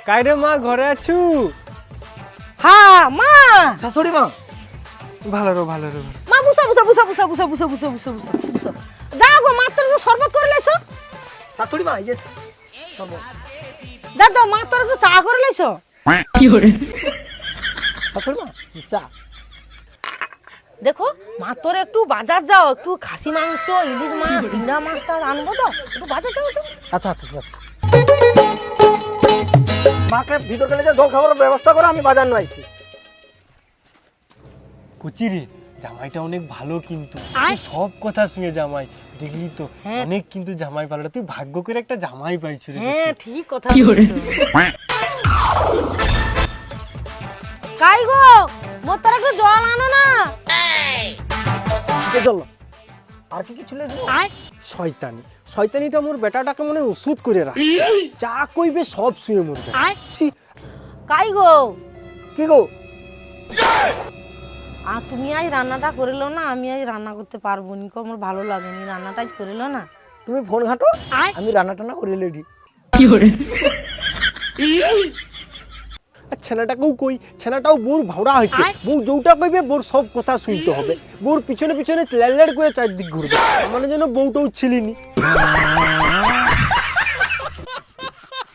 কাইরে মা ঘরে আছু? হ্যাঁ মা শাশুড়ি মা ভালো রো ভালো রো। মা বুঝা বুঝা বুঝা বুঝা বুঝা বুঝা বুঝা বুঝা বুঝা বুঝা যাও গো মাত্র একটু শরবত করে লেছো। শাশুড়ি মা এই যে শরবত। দাদা মাত্র একটু চা করে লেছো। শাশুড়ি মা এই চা। দেখো মাত্র একটু বাজার যাও, একটু খাসি মাংস, ইলিশ মাছ, চিংড়া মাছটা আনবো তো, একটু বাজার যাও তো। আচ্ছা আচ্ছা আচ্ছা। মাকে ভিতর গেলে যে জল খাবারের ব্যবস্থা করে আমি বাজার নিয়ে আইছি। কুচিরে জামাইটা অনেক ভালো কিন্তু তুই সব কথা শুনে জামাই দেখলি তো অনেক কিন্তু জামাই ভালো। তুই ভাগ্য করে একটা জামাই পাইছিস রে। হ্যাঁ ঠিক কথা বলেছো। কাই গো মোর একটু জল আনো না। চল আর কি কিছু লেছো? শয়তানি শয়তানিটা মোর বেটাটাকে মনে ওষুধ করে রাখ, যা কইবে সব শুয়ে মরবে। কাই গো কি গো? আর তুমি আজ রান্নাটা করিলো না, আমি আজ রান্না করতে পারবো নি, আমার ভালো লাগেনি, রান্নাটা আজ করিলো না। তুমি ফোন ঘাটো, আমি রান্না টান্না করে রেডি। ছেলেটাকেও কই, ছেলেটাও বোর ভাওড়া হয়েছে, বউ যৌটা কইবে বোর সব কথা শুনতে হবে, বোর পিছনে পিছনে লেড় লেড় করে চারদিক ঘুরবে, মানে যেন বউটাও ছিলিনি।